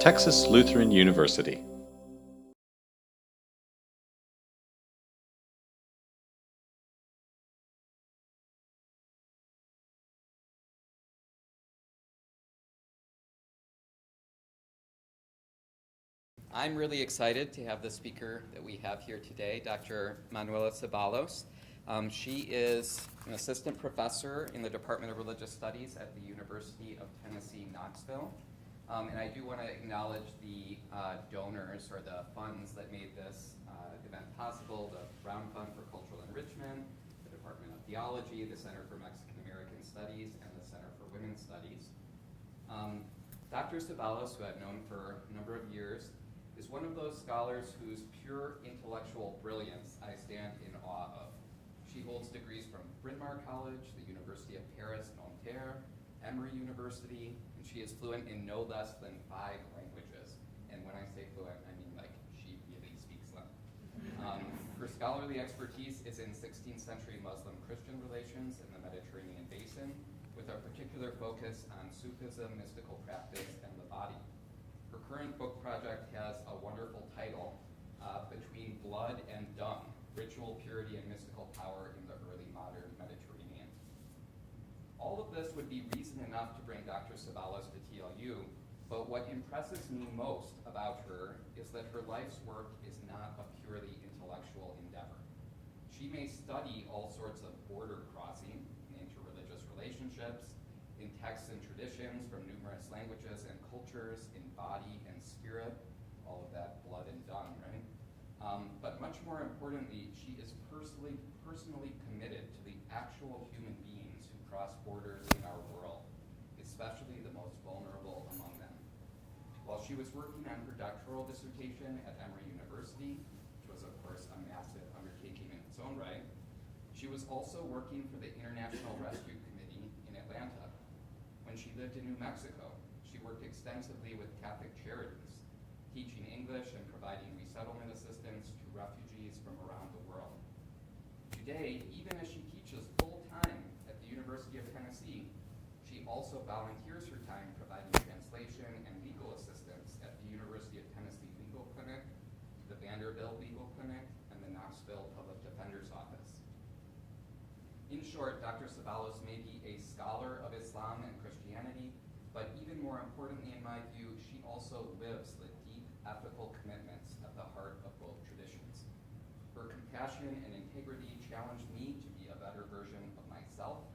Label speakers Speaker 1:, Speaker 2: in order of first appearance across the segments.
Speaker 1: Texas Lutheran University.
Speaker 2: I'm really excited to have the speaker that we have here today, Dr. Manuela Ceballos. She is an assistant professor in the Department of Religious Studies at the University of Tennessee-Knoxville. And I do want to acknowledge the donors or the funds that made this event possible, the Brown Fund for Cultural Enrichment, the Department of Theology, the Center for Mexican American Studies, and the Center for Women's Studies. Dr. Ceballos, who I've known for a number of years, is one of those scholars whose pure intellectual brilliance I stand in awe of. She holds degrees from Bryn Mawr College, the University of Paris, Nanterre, Emory University, and she is fluent in no less than 5 languages. And when I say fluent, I mean like she really speaks them. Her scholarly expertise is in 16th century Muslim-Christian relations in the Mediterranean basin, with a particular focus on Sufism, mystical practice, and the body. Her current book project has a wonderful title, Between Blood and Dung, Ritual Purity and Mystical Power in the Early Modern Mediterranean. All of this would be reason enough to bring Dr. Ceballos to TLU, but what impresses me most about her is that her life's work is not a purely intellectual endeavor. She may study all sorts of border crossing in interreligious relationships, in texts and traditions from numerous languages and cultures, in body and spirit, all of that blood and dung, right? But much more importantly, she is personally committed to the actual human beings who cross borders in our world, especially the most vulnerable among them. While she was working on her doctoral dissertation at Emory University, which was of course a massive undertaking in its own right, she was also working for the International Rescue Committee in Atlanta. When she lived in New Mexico, she worked extensively with Catholic Charities, teaching English and providing resettlement assistance to refugees from around the world. Today, even as she teaches full-time at the University of Tennessee, she also volunteers her time providing translation and legal assistance at the University of Tennessee Legal Clinic, the Vanderbilt Legal Clinic, and the Knoxville Public Defender's Office. In short, Dr. Ceballos may be a scholar of Islam and Christianity, but even more importantly in my view, she also lives the deep ethical commitments at the heart of both traditions. Her compassion and integrity challenged me to be a better version of myself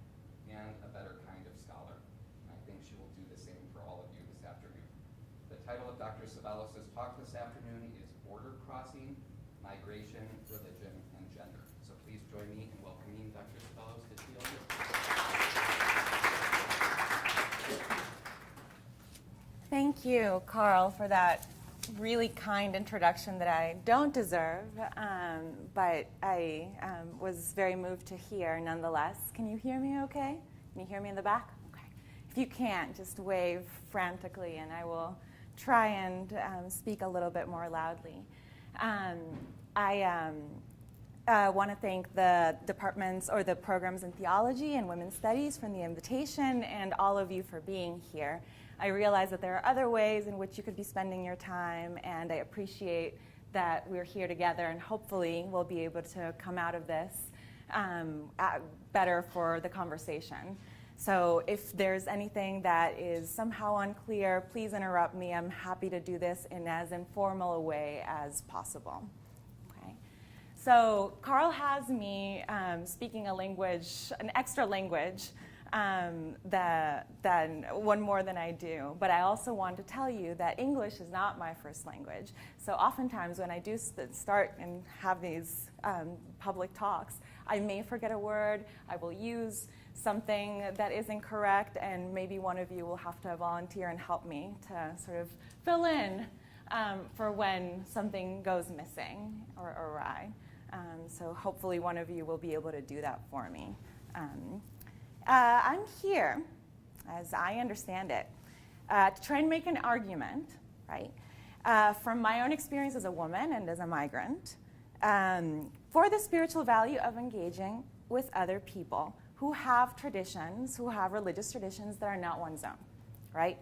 Speaker 2: and a better kind of scholar. And I think she will do the same for all of you this afternoon. The title of Dr. Ceballos' talk this afternoon is Border Crossing, Migration, Religion, and Gender. So please join me in welcoming Dr. Ceballos to TLU.
Speaker 3: Thank you, Carl, for that really kind introduction that I don't deserve, but I was very moved to hear nonetheless. Can you hear me okay? Can you hear me in the back? Okay. If you can't, just wave frantically and I will try and speak a little bit more loudly. I want to thank the departments or the programs in theology and women's studies for the invitation and all of you for being here. I realize that there are other ways in which you could be spending your time, and I appreciate that we're here together, and hopefully we'll be able to come out of this better for the conversation. So if there's anything that is somehow unclear, please interrupt me. I'm happy to do this in as informal a way as possible. Okay. So Carl has me speaking a language, an extra language, than one more than I do. But I also want to tell you that English is not my first language. So oftentimes when I do start and have these public talks, I may forget a word, I will use something that is incorrect, and maybe one of you will have to volunteer and help me to sort of fill in for when something goes missing or awry. So hopefully one of you will be able to do that for me. I'm here, as I understand it, to try and make an argument, right, from my own experience as a woman and as a migrant, for the spiritual value of engaging with other people who have traditions, who have religious traditions that are not one's own, right?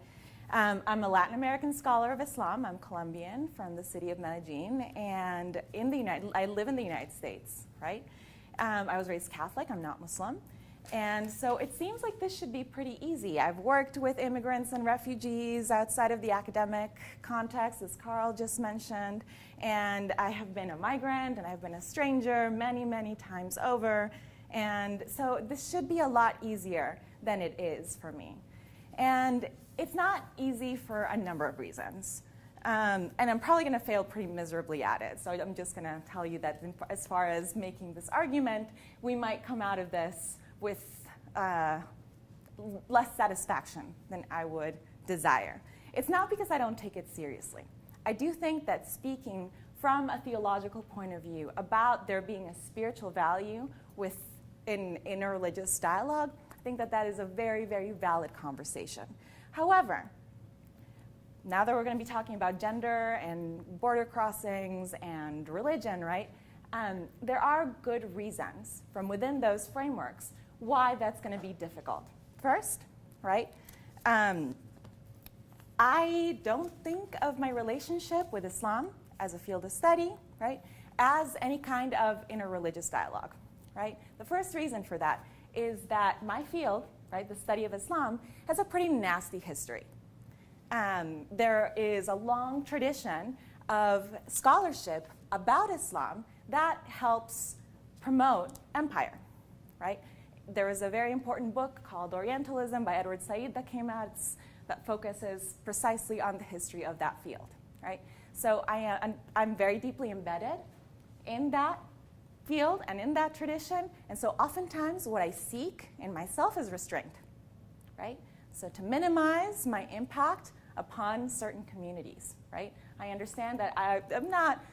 Speaker 3: I'm a Latin American scholar of Islam. I'm Colombian from the city of Medellin, and I live in the United States, right? I was raised Catholic. I'm not Muslim. And so it seems like this should be pretty easy. I've worked with immigrants and refugees outside of the academic context, as Carl just mentioned, and I have been a migrant and I've been a stranger many, many times over. And so this should be a lot easier than it is for me. And it's not easy for a number of reasons. And I'm probably going to fail pretty miserably at it. So I'm just going to tell you that as far as making this argument, we might come out of this with less satisfaction than I would desire. It's not because I don't take it seriously. I do think that speaking from a theological point of view about there being a spiritual value in interreligious dialogue, I think that is a very, very valid conversation. However, now that we're going to be talking about gender and border crossings and religion, right, there are good reasons from within those frameworks why that's going to be difficult. First, right, I don't think of my relationship with Islam as a field of study, right, as any kind of interreligious dialogue, right? The first reason for that is that my field, right, the study of Islam, has a pretty nasty history. There is a long tradition of scholarship about Islam that helps promote empire, right? There is a very important book called Orientalism by Edward Said that came out that focuses precisely on the history of that field, right? So I'm very deeply embedded in that field and in that tradition, and so oftentimes what I seek in myself is restraint, right? So to minimize my impact upon certain communities, right? I understand that I'm not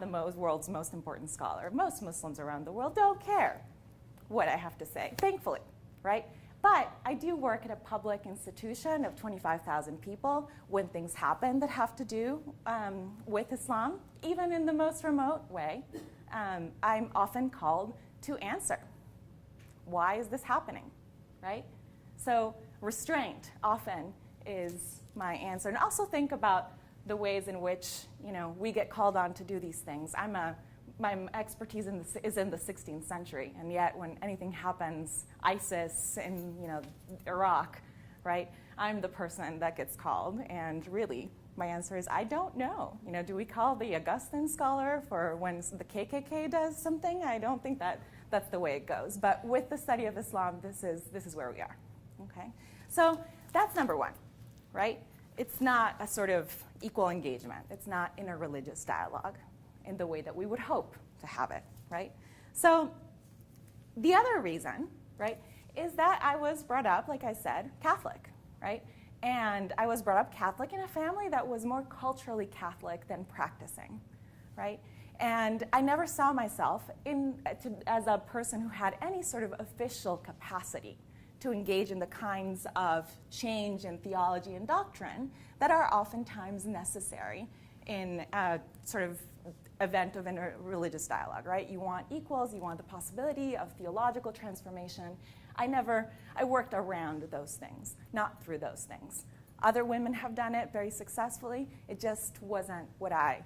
Speaker 3: the world's most important scholar. Most Muslims around the world don't care what I have to say, thankfully, right? But I do work at a public institution of 25,000 people. When things happen that have to do with Islam, even in the most remote way, I'm often called to answer. Why is this happening, right? So restraint often is my answer. And also think about the ways in which, we get called on to do these things. My expertise is in the 16th century, and yet when anything happens, ISIS in Iraq, right? I'm the person that gets called, and really, my answer is I don't know. Do we call the Augustine scholar for when the KKK does something? I don't think that's the way it goes. But with the study of Islam, this is where we are. Okay, so that's number one, right? It's not a sort of equal engagement. It's not interreligious dialogue in the way that we would hope to have it, right? So the other reason, right, is that I was brought up, like I said, Catholic, right? And I was brought up Catholic in a family that was more culturally Catholic than practicing, right? And I never saw myself as a person who had any sort of official capacity to engage in the kinds of change in theology and doctrine that are oftentimes necessary in a sort of event of interreligious dialogue, right? You want equals, you want the possibility of theological transformation. I worked around those things, not through those things. Other women have done it very successfully. It just wasn't what I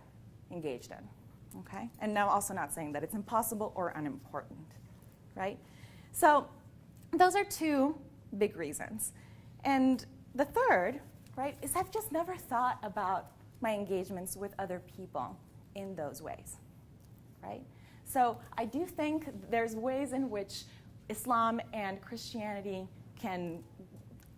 Speaker 3: engaged in, okay? And now also not saying that it's impossible or unimportant, right? So those are two big reasons. And the third, right, is I've just never thought about my engagements with other people in those ways, right? So I do think there's ways in which Islam and Christianity can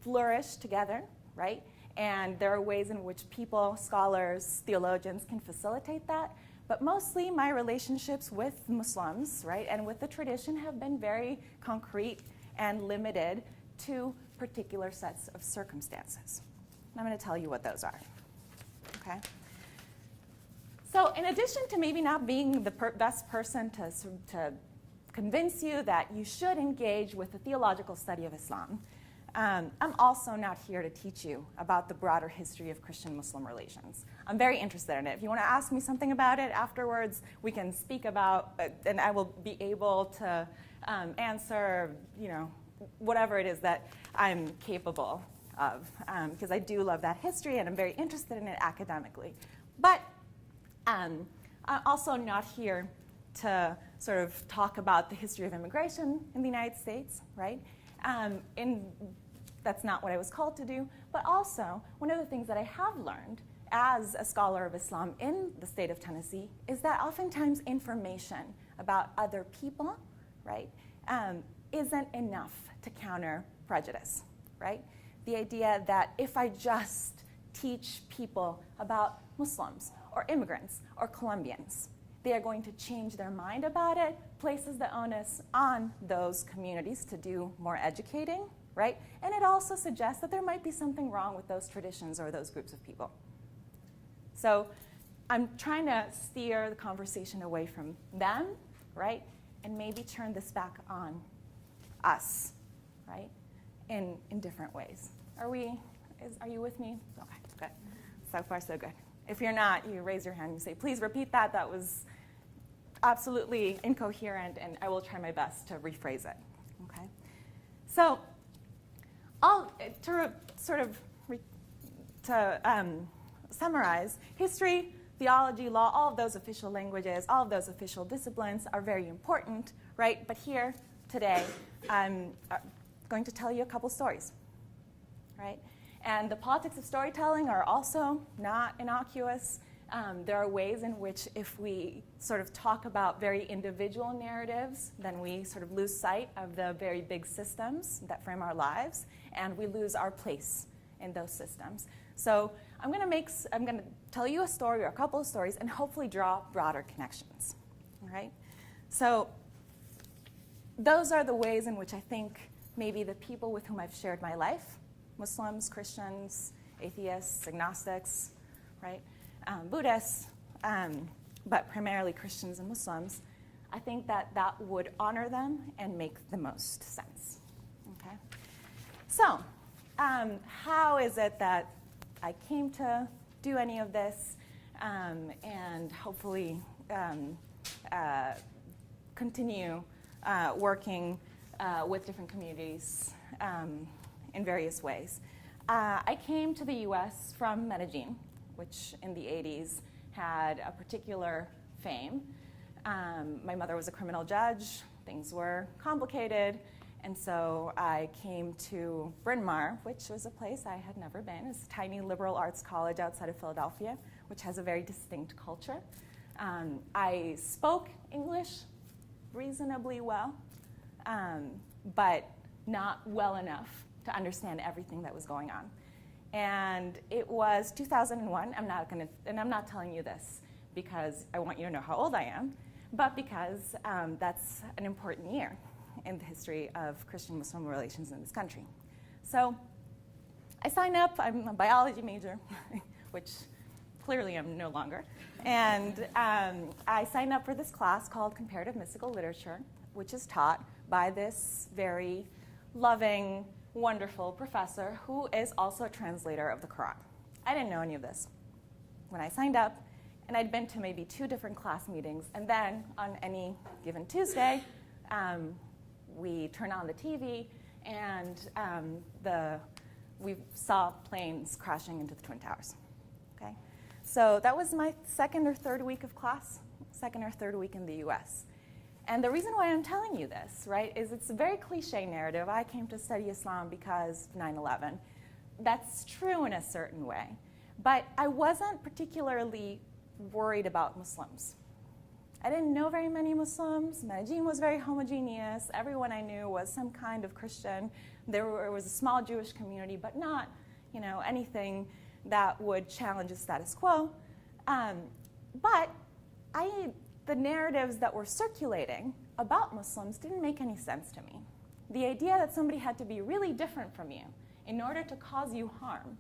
Speaker 3: flourish together, right? And there are ways in which people, scholars, theologians can facilitate that. But mostly my relationships with Muslims, right, and with the tradition have been very concrete and limited to particular sets of circumstances. And I'm going to tell you what those are, okay? So in addition to maybe not being the best person to convince you that you should engage with the theological study of Islam, I'm also not here to teach you about the broader history of Christian-Muslim relations. I'm very interested in it. If you want to ask me something about it afterwards, we can speak about it, and I will be able to answer, whatever it is that I'm capable of, because I do love that history and I'm very interested in it academically. But I'm also not here to sort of talk about the history of immigration in the United States, right? That's not what I was called to do. But also, one of the things that I have learned as a scholar of Islam in the state of Tennessee is that oftentimes information about other people, right, isn't enough to counter prejudice, right? The idea that if I just teach people about Muslims or immigrants or Colombians, they are going to change their mind about it, places the onus on those communities to do more educating, right? And it also suggests that there might be something wrong with those traditions or those groups of people. So I'm trying to steer the conversation away from them, right? And maybe turn this back on us, right? In different ways. Are you with me? Okay, good. So far, so good. If you're not, you raise your hand and you say, please repeat that. That was absolutely incoherent, and I will try my best to rephrase it, okay? So to summarize, history, theology, law, all of those official languages, all of those official disciplines are very important, right? But here today, I'm going to tell you a couple stories, right? And the politics of storytelling are also not innocuous. There are ways in which if we sort of talk about very individual narratives, then we sort of lose sight of the very big systems that frame our lives, and we lose our place in those systems. So I'm going to tell you a story or a couple of stories and hopefully draw broader connections, all right? So those are the ways in which I think maybe the people with whom I've shared my life, Muslims, Christians, atheists, agnostics, right? Buddhists, but primarily Christians and Muslims, I think that would honor them and make the most sense, okay? So how is it that I came to do any of this and hopefully continue working with different communities in various ways? I came to the US from Medellin, which in the 80s had a particular fame. My mother was a criminal judge. Things were complicated. And so I came to Bryn Mawr, which was a place I had never been. It's a tiny liberal arts college outside of Philadelphia, which has a very distinct culture. I spoke English reasonably well, but not well enough to understand everything that was going on. And it was 2001. I'm not telling you this because I want you to know how old I am, but because that's an important year in the history of Christian-Muslim relations in this country. So I signed up. I'm a biology major, which clearly I'm no longer. And I signed up for this class called Comparative Mystical Literature, which is taught by this very loving, wonderful professor who is also a translator of the Quran. I didn't know any of this when I signed up, and I'd been to maybe 2 different class meetings, and then on any given Tuesday, we turned on the TV, and we saw planes crashing into the Twin Towers. Okay, so that was my second or third week of class, second or third week in the U.S. And the reason why I'm telling you this, right, is it's a very cliche narrative. I came to study Islam because of 9/11. That's true in a certain way. But I wasn't particularly worried about Muslims. I didn't know very many Muslims. Medellin was very homogeneous. Everyone I knew was some kind of Christian. There was a small Jewish community, but not, anything that would challenge the status quo. But the narratives that were circulating about Muslims didn't make any sense to me. The idea that somebody had to be really different from you in order to cause you harm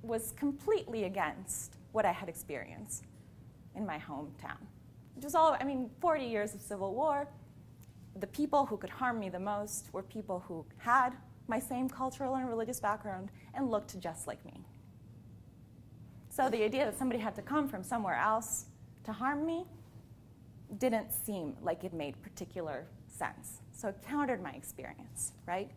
Speaker 3: was completely against what I had experienced in my hometown. Which was 40 years of civil war. The people who could harm me the most were people who had my same cultural and religious background and looked just like me. So the idea that somebody had to come from somewhere else to harm me didn't seem like it made particular sense. So it countered my experience, right?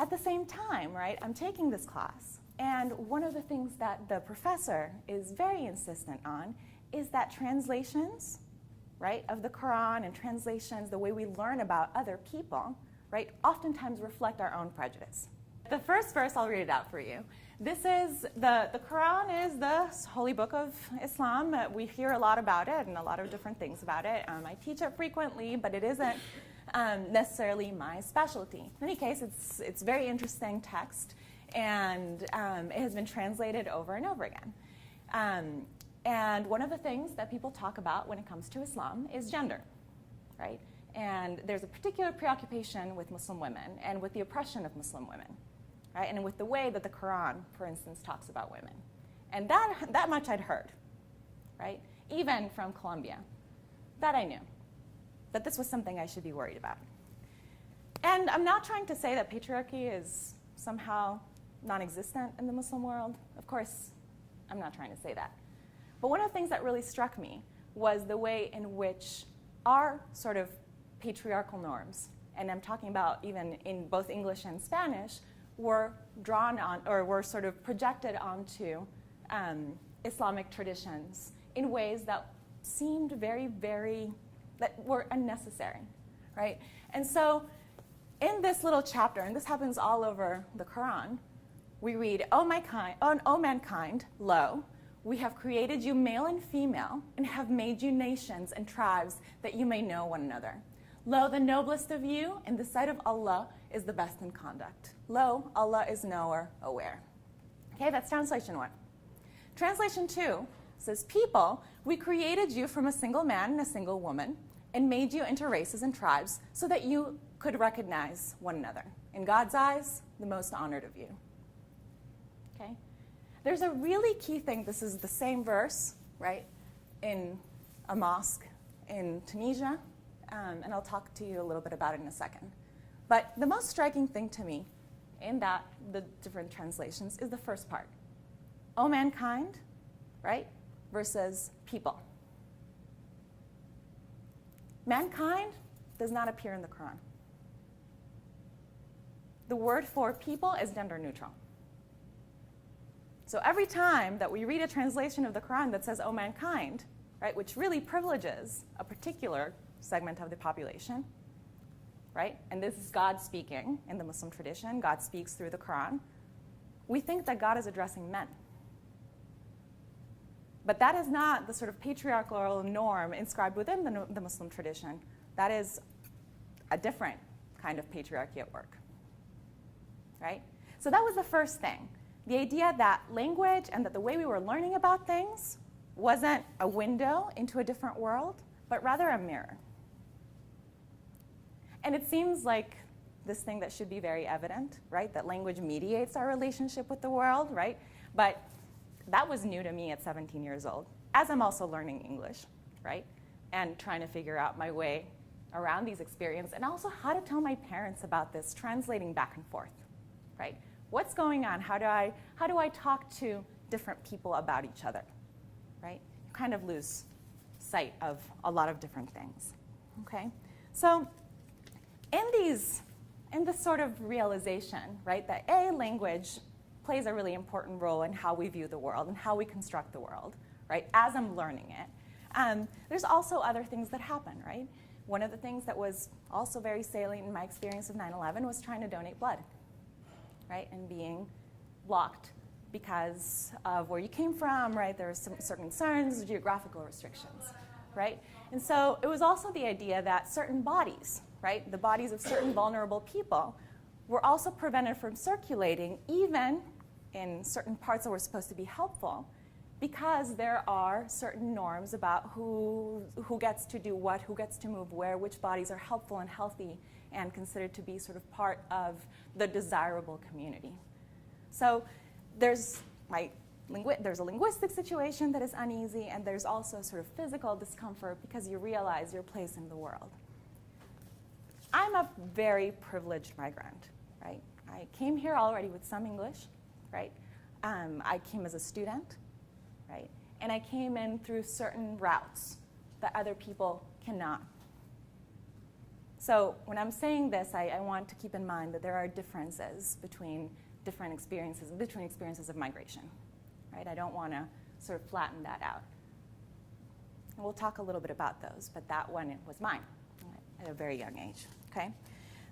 Speaker 3: At the same time, right, I'm taking this class, and one of the things that the professor is very insistent on is that translations, right, of the Quran and translations, the way we learn about other people, right, oftentimes reflect our own prejudice. The first verse, I'll read it out for you. This is, the Quran is the holy book of Islam. We hear a lot about it and a lot of different things about it. I teach it frequently, but it isn't necessarily my specialty. In any case, it's very interesting text, and it has been translated over and over again. And one of the things that people talk about when it comes to Islam is gender, right? And there's a particular preoccupation with Muslim women and with the oppression of Muslim women, right? And with the way that the Quran, for instance, talks about women. And that much I'd heard, right? Even from Colombia. That I knew, that this was something I should be worried about. And I'm not trying to say that patriarchy is somehow non-existent in the Muslim world. Of course, I'm not trying to say that. But one of the things that really struck me was the way in which our sort of patriarchal norms, and I'm talking about even in both English and Spanish, were drawn on, or were sort of projected onto Islamic traditions in ways that seemed very, very, that were unnecessary, right? And so in this little chapter, and this happens all over the Quran, we read, O mankind, lo, we have created you male and female, and have made you nations and tribes that you may know one another. Lo, the noblest of you in the sight of Allah is the best in conduct. Lo, Allah is knower, aware. Okay, that's translation 1. Translation 2 says, people, we created you from a single man and a single woman, and made you into races and tribes so that you could recognize one another. In God's eyes, the most honored of you. Okay? There's a really key thing. This is the same verse, right, in a mosque in Tunisia, and I'll talk to you a little bit about it in a second. But the most striking thing to me in that, the different translations, is the first part. O mankind, right, versus people. Mankind does not appear in the Quran. The word for people is gender neutral. So every time that we read a translation of the Quran that says, O mankind, right, which really privileges a particular segment of the population, right, and this is God speaking in the Muslim tradition, God speaks through the Quran, we think that God is addressing men. But that is not the sort of patriarchal norm inscribed within the Muslim tradition. That is a different kind of patriarchy at work, right? So that was the first thing. The idea that language and that the way we were learning about things wasn't a window into a different world, but rather a mirror. And it seems like this thing that should be very evident, right? That language mediates our relationship with the world, right? But that was new to me at 17 years old, as I'm also learning English, right? And trying to figure out my way around these experiences, and also how to tell my parents about this, translating back and forth, right? What's going on? How do I talk to different people about each other, right? You kind of lose sight of a lot of different things, okay? So in this sort of realization, right, that language plays a really important role in how we view the world and how we construct the world, right, as I'm learning it. There's also other things that happen, right? One of the things that was also very salient in my experience of 9/11 was trying to donate blood, right, and being blocked because of where you came from, right? There were some certain concerns, geographical restrictions, right? And so it was also the idea that certain bodies, right, the bodies of certain vulnerable people, were also prevented from circulating, even in certain parts that were supposed to be helpful, because there are certain norms about who gets to do what, who gets to move where, which bodies are helpful and healthy and considered to be sort of part of the desirable community. So there's a linguistic situation that is uneasy, and there's also sort of physical discomfort because you realize your place in the world. I'm a very privileged migrant, right? I came here already with some English, right? I came as a student, right? And I came in through certain routes that other people cannot. So when I'm saying this, I want to keep in mind that there are differences between different experiences, of migration, right? I don't want to sort of flatten that out. And we'll talk a little bit about those, but that one was mine at a very young age, okay?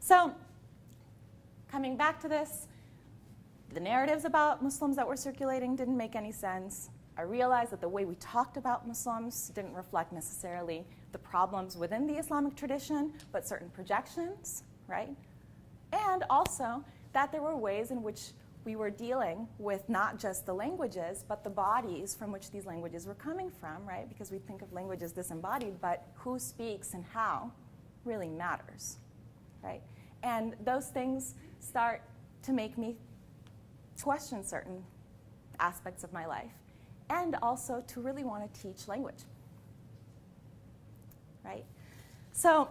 Speaker 3: So coming back to this, the narratives about Muslims that were circulating didn't make any sense. I realized that the way we talked about Muslims didn't reflect necessarily the problems within the Islamic tradition, but certain projections, right? And also that there were ways in which we were dealing with not just the languages, but the bodies from which these languages were coming from, right? Because we think of language as disembodied, but who speaks and how really matters, right? And those things start to make me question certain aspects of my life, and also to really want to teach language, right? So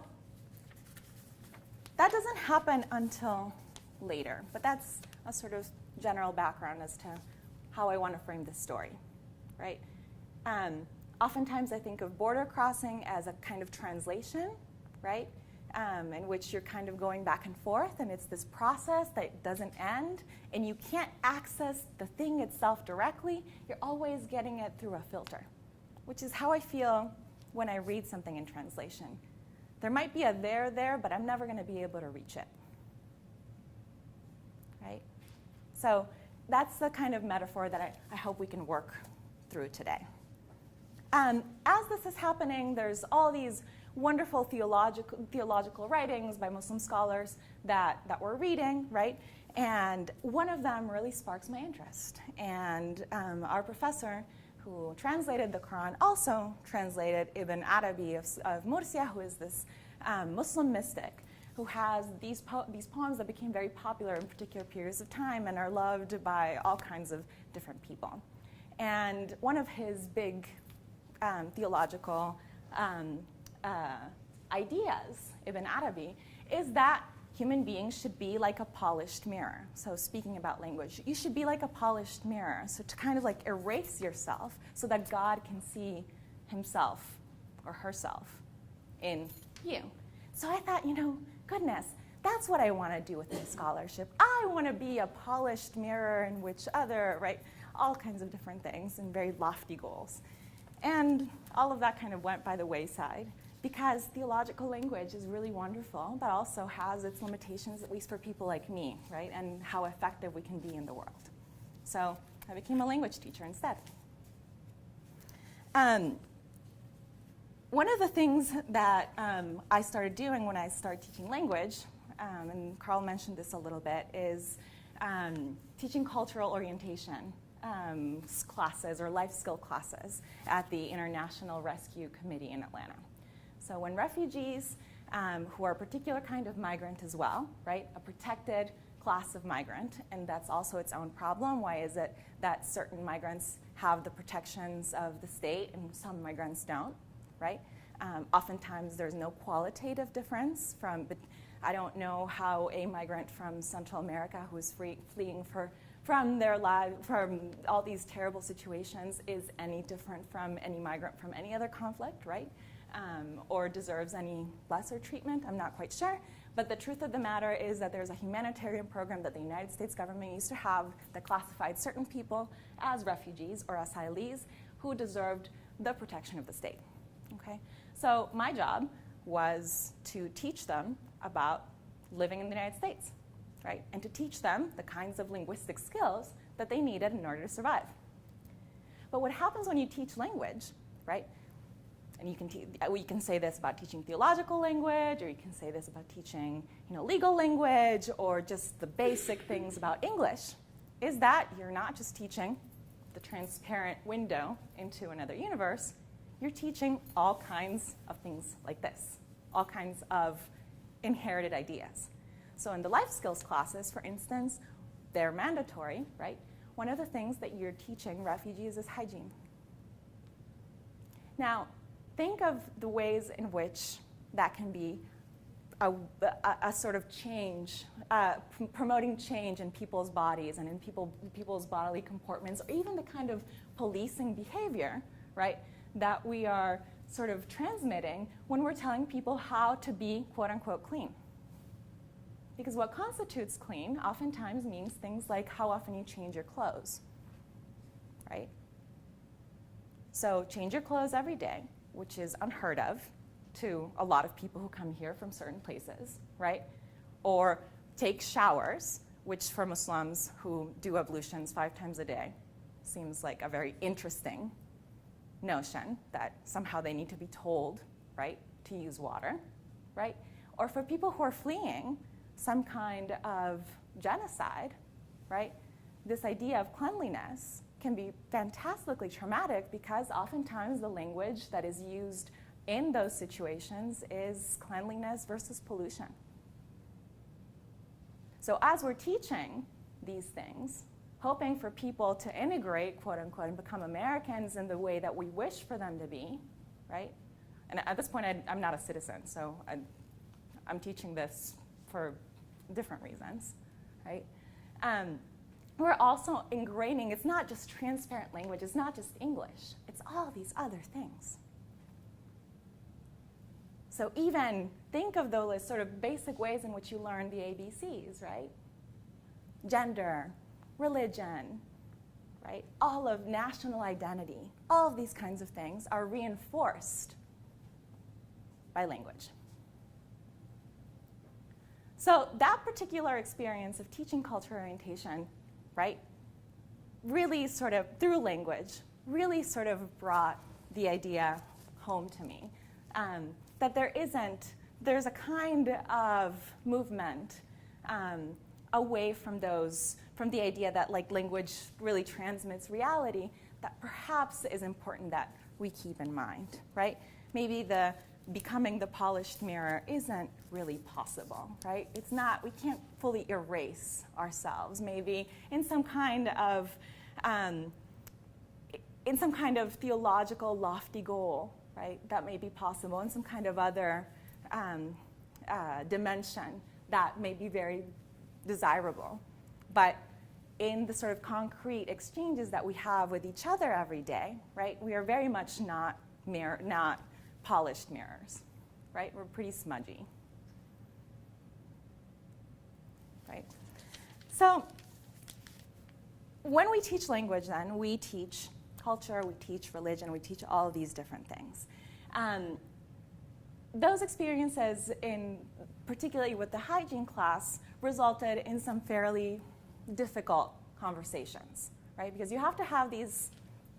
Speaker 3: that doesn't happen until later, but that's a sort of general background as to how I want to frame this story, right? Oftentimes I think of border crossing as a kind of translation, right? In which you're kind of going back and forth, and it's this process that doesn't end, and you can't access the thing itself directly. You're always getting it through a filter, which is how I feel when I read something in translation. There might be a there, but I'm never going to be able to reach it, right? So that's the kind of metaphor that I hope we can work through today. As this is happening, there's all these wonderful theological writings by Muslim scholars that we're reading, right? And one of them really sparks my interest. And our professor, who translated the Quran, also translated Ibn Arabi of Murcia, who is this Muslim mystic who has these poems that became very popular in particular periods of time and are loved by all kinds of different people. And one of his big theological ideas, Ibn Arabi, is that human beings should be like a polished mirror. So speaking about language, you should be like a polished mirror. So to kind of like erase yourself so that God can see himself or herself in you. So I thought, goodness, that's what I want to do with my scholarship. I want to be a polished mirror in which other, right, all kinds of different things and very lofty goals. And all of that kind of went by the wayside because theological language is really wonderful, but also has its limitations, at least for people like me, right, and how effective we can be in the world. So I became a language teacher instead. One of the things that I started doing when I started teaching language, and Carl mentioned this a little bit, is teaching cultural orientation classes or life skill classes at the International Rescue Committee in Atlanta. So when refugees, who are a particular kind of migrant as well, right, a protected class of migrant, and that's also its own problem. Why is it that certain migrants have the protections of the state and some migrants don't, right? Oftentimes there's no qualitative difference but I don't know how a migrant from Central America who is fleeing from their lives, from all these terrible situations, is any different from any migrant from any other conflict, right? Or deserves any lesser treatment. I'm not quite sure. But the truth of the matter is that there's a humanitarian program that the United States government used to have that classified certain people as refugees or asylees who deserved the protection of the state. Okay? So my job was to teach them about living in the United States, right? And to teach them the kinds of linguistic skills that they needed in order to survive. But what happens when you teach language, right? And you can say this about teaching theological language, or you can say this about teaching, legal language, or just the basic things about English, is that you're not just teaching the transparent window into another universe, you're teaching all kinds of things like this, all kinds of inherited ideas. So in the life skills classes, for instance, they're mandatory, right? One of the things that you're teaching refugees is hygiene. Now, think of the ways in which that can be a sort of change, promoting change in people's bodies and in people's bodily comportments, or even the kind of policing behavior, right, that we are sort of transmitting when we're telling people how to be quote unquote clean. Because what constitutes clean oftentimes means things like how often you change your clothes, right? So change your clothes every day, which is unheard of to a lot of people who come here from certain places, right? Or take showers, which for Muslims who do ablutions 5 times a day seems like a very interesting notion that somehow they need to be told, right, to use water, right? Or for people who are fleeing some kind of genocide, right? This idea of cleanliness can be fantastically traumatic because oftentimes the language that is used in those situations is cleanliness versus pollution. So as we're teaching these things, hoping for people to integrate, quote unquote, and become Americans in the way that we wish for them to be, right? And at this point, I'm not a citizen, so I'm teaching this for different reasons, right? We're also ingraining, it's not just transparent language, it's not just English, it's all these other things. So even think of those as sort of basic ways in which you learn the ABCs, right? Gender, religion, right? All of national identity, all of these kinds of things are reinforced by language. So that particular experience of teaching cultural orientation, right, really sort of, through language, really sort of brought the idea home to me. That there's a kind of movement away from the idea that like language really transmits reality that perhaps is important that we keep in mind, right? Maybe becoming the polished mirror isn't really possible, right? It's not, we can't fully erase ourselves. Maybe in some kind of theological lofty goal, right? That may be possible in some kind of other dimension that may be very desirable. But in the sort of concrete exchanges that we have with each other every day, right? We are very much not polished mirrors, right? We're pretty smudgy, right? So when we teach language then, we teach culture, we teach religion, we teach all of these different things. Those experiences, particularly with the hygiene class, resulted in some fairly difficult conversations, right? Because you have to have these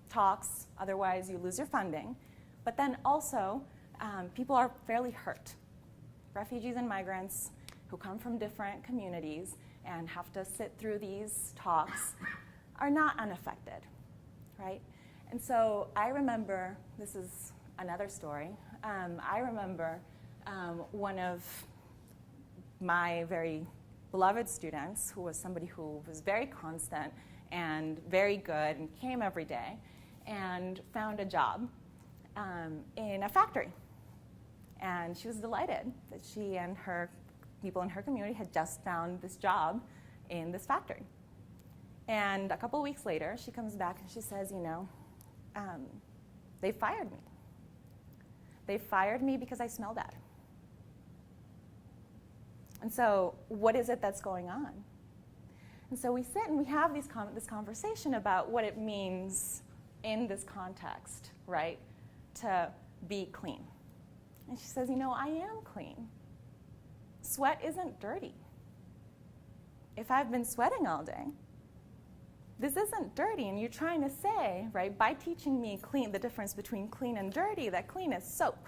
Speaker 3: talks, otherwise you lose your funding. But then also, people are fairly hurt. Refugees and migrants who come from different communities and have to sit through these talks are not unaffected, right? And so I remember, this is another story, I remember one of my very beloved students, who was somebody who was very constant and very good and came every day, and found a job in a factory. And she was delighted that she and her people in her community had just found this job in this factory. And a couple weeks later, she comes back and she says, they fired me. They fired me because I smell bad. And so what is it that's going on? And so we sit and we have this conversation about what it means in this context, right, to be clean. And she says, I am clean. Sweat isn't dirty. If I've been sweating all day, this isn't dirty. And you're trying to say, right, by teaching me clean, the difference between clean and dirty, that clean is soap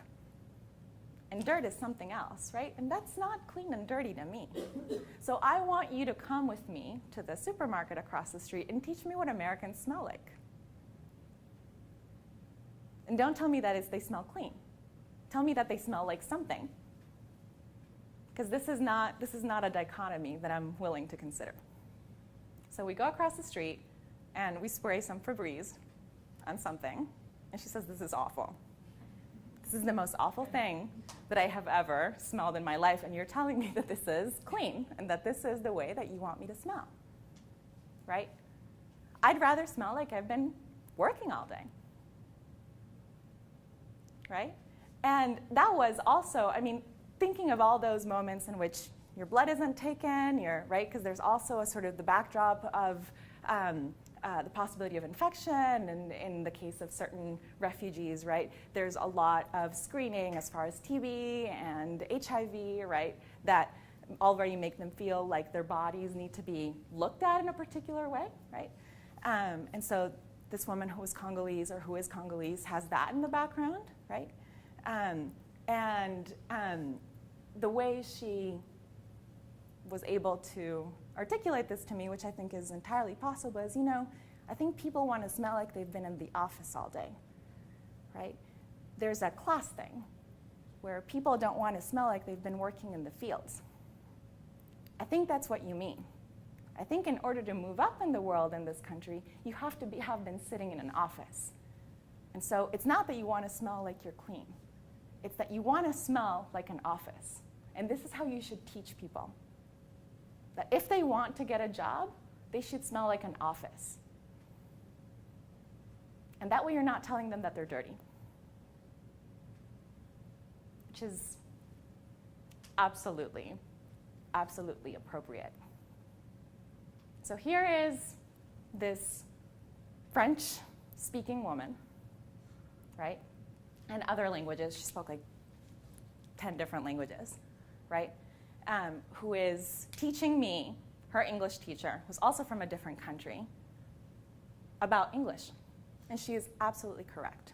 Speaker 3: and dirt is something else, right? And that's not clean and dirty to me. So I want you to come with me to the supermarket across the street and teach me what Americans smell like. And don't tell me that they smell clean. Tell me that they smell like something. Because this is not a dichotomy that I'm willing to consider. So we go across the street and we spray some Febreze on something. And she says, this is awful. This is the most awful thing that I have ever smelled in my life. And you're telling me that this is clean and that this is the way that you want me to smell, right? I'd rather smell like I've been working all day, right? And that was also, I mean, thinking of all those moments in which your blood isn't taken, right? Because there's also a sort of the backdrop of the possibility of infection, and in the case of certain refugees, right? There's a lot of screening as far as TB and HIV, right? That already make them feel like their bodies need to be looked at in a particular way, right? And so this woman who was Congolese, or who is Congolese, has that in the background, right? The way she was able to articulate this to me, which I think is entirely possible, is, I think people want to smell like they've been in the office all day, right? There's a class thing where people don't want to smell like they've been working in the fields. I think that's what you mean. I think in order to move up in the world in this country, you have to have been sitting in an office. And so it's not that you want to smell like you're clean. It's that you want to smell like an office. And this is how you should teach people. That if they want to get a job, they should smell like an office. And that way you're not telling them that they're dirty, which is absolutely, absolutely appropriate. So here is this French-speaking woman, right? And other languages. She spoke like 10 different languages, right? Who is teaching me, her English teacher, who's also from a different country, about English. And she is absolutely correct.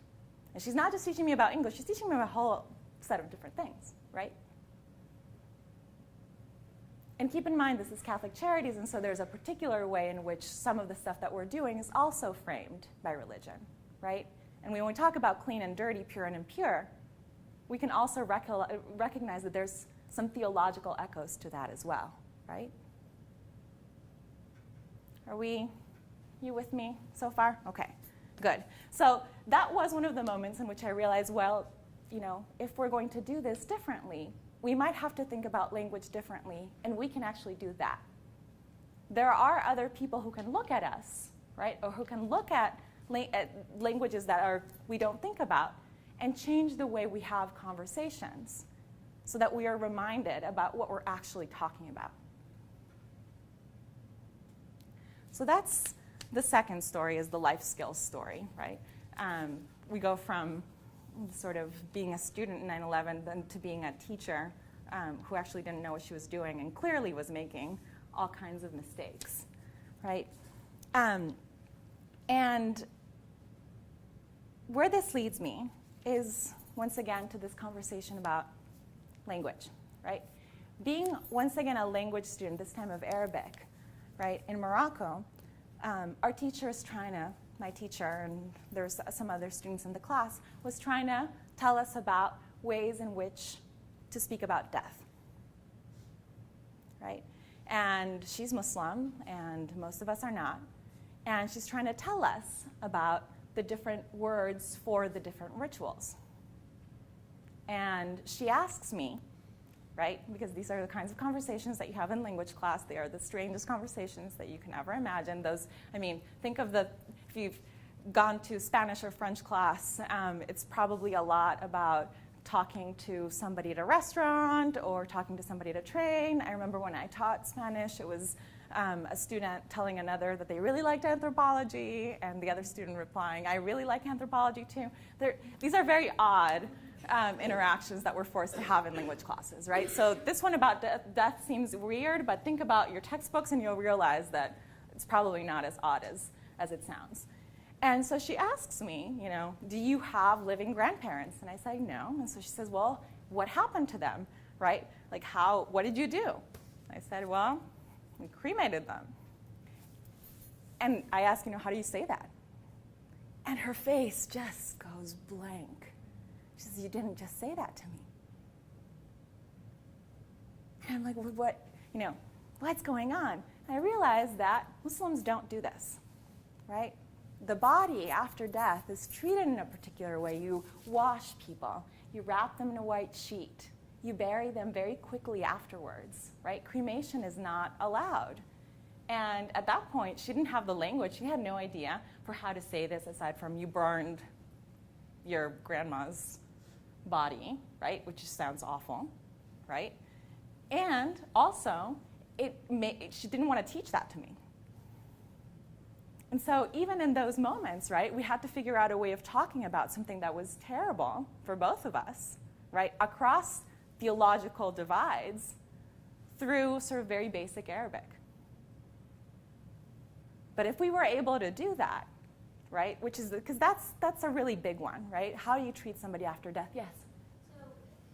Speaker 3: And she's not just teaching me about English, she's teaching me about a whole set of different things, right? And keep in mind, this is Catholic Charities, and so there's a particular way in which some of the stuff that we're doing is also framed by religion, right? And when we talk about clean and dirty, pure and impure, we can also recognize that there's some theological echoes to that as well, right? You with me so far? Okay, good. So that was one of the moments in which I realized, well, if we're going to do this differently, we might have to think about language differently, and we can actually do that. There are other people who can look at us, right, or who can look at languages that we don't think about and change the way we have conversations so that we are reminded about what we're actually talking about. So that's the second story, is the life skills story, right? We go from sort of being a student in 9/11 then to being a teacher who actually didn't know what she was doing and clearly was making all kinds of mistakes, right? And where this leads me is, once again, to this conversation about language, right? Being, once again, a language student, this time of Arabic, right, in Morocco, our teacher is trying to, my teacher, and there's some other students in the class, was trying to tell us about ways in which to speak about death, right? And she's Muslim, and most of us are not. And she's trying to tell us about the different words for the different rituals. And she asks me, right, because these are the kinds of conversations that you have in language class. They are the strangest conversations that you can ever imagine. Think of if you've gone to Spanish or French class, it's probably a lot about talking to somebody at a restaurant or talking to somebody at a train. I remember when I taught Spanish, it was a student telling another that they really liked anthropology, and the other student replying, I really like anthropology too. These are very odd interactions that we're forced to have in language classes, right? So this one about death seems weird, but think about your textbooks and you'll realize that it's probably not as odd as it sounds. And so she asks me, do you have living grandparents? And I say, no. And so she says, well, what happened to them, right? Like what did you do? I said, well, we cremated them. And I asked, how do you say that? And her face just goes blank. She says, you didn't just say that to me. And I'm like, well, what's going on? And I realized that Muslims don't do this, right? The body after death is treated in a particular way. You wash people. You wrap them in a white sheet. You bury them very quickly afterwards, right? Cremation is not allowed. And at that point, she didn't have the language. She had no idea for how to say this aside from you burned your grandma's body, right, which just sounds awful, right? And also, she didn't want to teach that to me. And so even in those moments, right, we had to figure out a way of talking about something that was terrible for both of us, right, across theological divides through sort of very basic Arabic. But if we were able to do that, right, which is, because that's a really big one, right? How do you treat somebody after death? Yes?
Speaker 4: So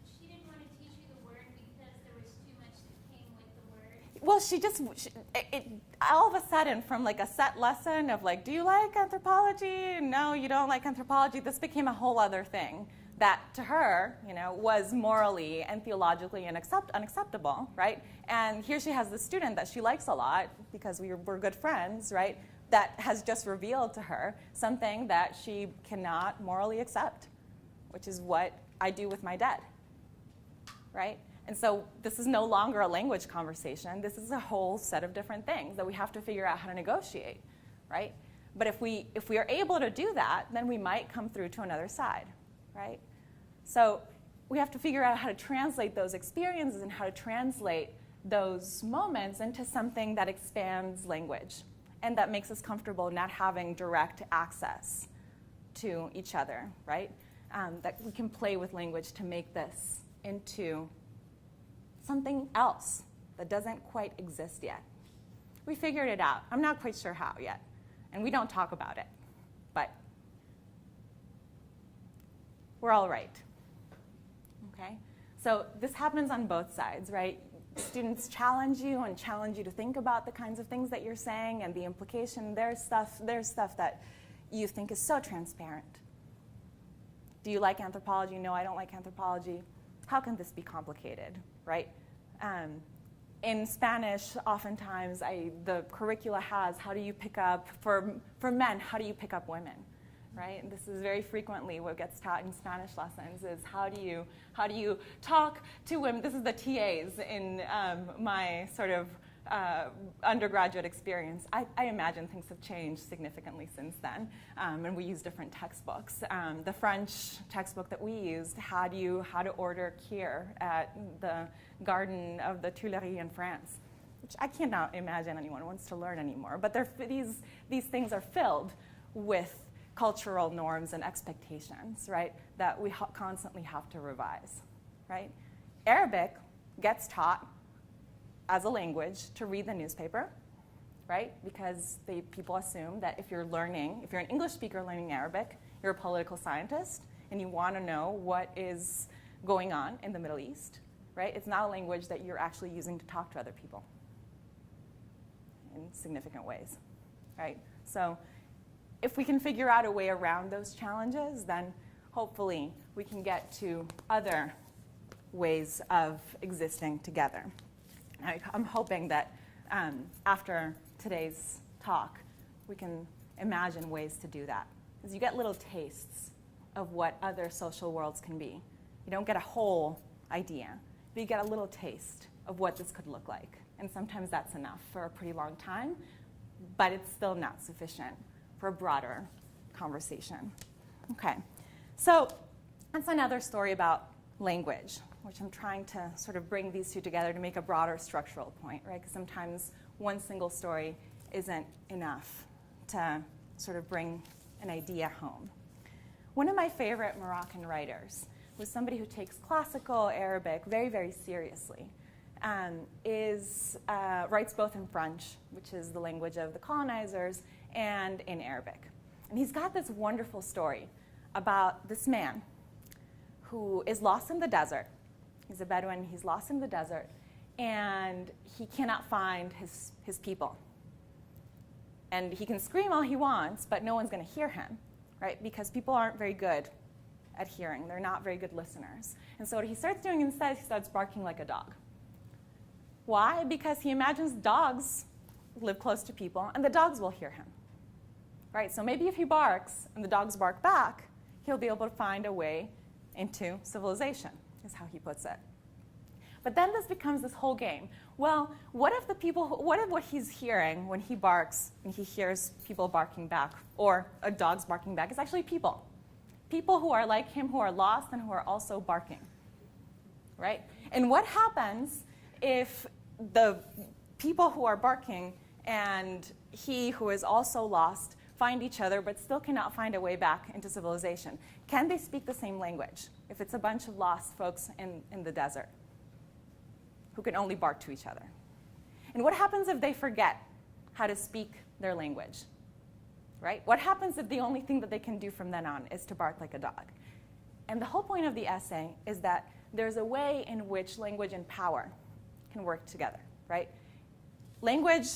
Speaker 4: she didn't want to teach you the word because there was too much that came with the word?
Speaker 3: Well, all of a sudden, from like a set lesson of like, do you like anthropology? No, you don't like anthropology. This became a whole other thing that to her, was morally and theologically unacceptable, right? And here she has this student that she likes a lot because we're good friends, right? That has just revealed to her something that she cannot morally accept, which is what I do with my dead, right? And so this is no longer a language conversation. This is a whole set of different things that we have to figure out how to negotiate, right? But if we are able to do that, then we might come through to another side, right? So we have to figure out how to translate those experiences and how to translate those moments into something that expands language and that makes us comfortable not having direct access to each other, right? That we can play with language to make this into something else that doesn't quite exist yet. We figured it out. I'm not quite sure how yet, and we don't talk about it, but we're all right, okay? So this happens on both sides, right? Students challenge you and challenge you to think about the kinds of things that you're saying and the implication. There's stuff that you think is so transparent. Do you like anthropology? No, I don't like anthropology. How can this be complicated, right? In Spanish, oftentimes, the curricula has, how do you pick up, for men, how do you pick up women, right? And this is very frequently what gets taught in Spanish lessons is how do you talk to women? This is the TAs in my sort of undergraduate experience. I imagine things have changed significantly since then, and we use different textbooks. The French textbook that we used had how to order kir at the Garden of the Tuileries in France, which I cannot imagine anyone wants to learn anymore. But these things are filled with cultural norms and expectations, right, that we constantly have to revise, right? Arabic gets taught as a language to read the newspaper, right? Because people assume that if you're an English speaker learning Arabic, you're a political scientist and you want to know what is going on in the Middle East, right? It's not a language that you're actually using to talk to other people in significant ways, right? So if we can figure out a way around those challenges, then hopefully we can get to other ways of existing together. I'm hoping that after today's talk, we can imagine ways to do that. Because you get little tastes of what other social worlds can be. You don't get a whole idea, but you get a little taste of what this could look like. And sometimes that's enough for a pretty long time, but it's still not sufficient for a broader conversation. Okay, so that's another story about language, which I'm trying to sort of bring these two together to make a broader structural point, right? Because sometimes one single story isn't enough to sort of bring an idea home. One of my favorite Moroccan writers was somebody who takes classical Arabic very, very seriously, writes both in French, which is the language of the colonizers, and in Arabic. And he's got this wonderful story about this man who is lost in the desert. He's a Bedouin, he's lost in the desert, and he cannot find his people. And he can scream all he wants, but no one's going to hear him, right? Because people aren't very good at hearing. They're not very good listeners. And so what he starts doing instead, he starts barking like a dog. Why? Because he imagines dogs live close to people, and the dogs will hear him, right? So maybe if he barks and the dogs bark back, he'll be able to find a way into civilization, is how he puts it. But then this becomes this whole game. Well, what if what he's hearing when he barks and he hears people barking back, or a dog's barking back, is actually people? people who are like him, who are lost and who are also barking, right? And what happens if the people who are barking and he who is also lost find each other but still cannot find a way back into civilization? Can they speak the same language if it's a bunch of lost folks in the desert who can only bark to each other? And what happens if they forget how to speak their language, right? What happens if the only thing that they can do from then on is to bark like a dog? And the whole point of the essay is that there's a way in which language and power can work together, right? Language,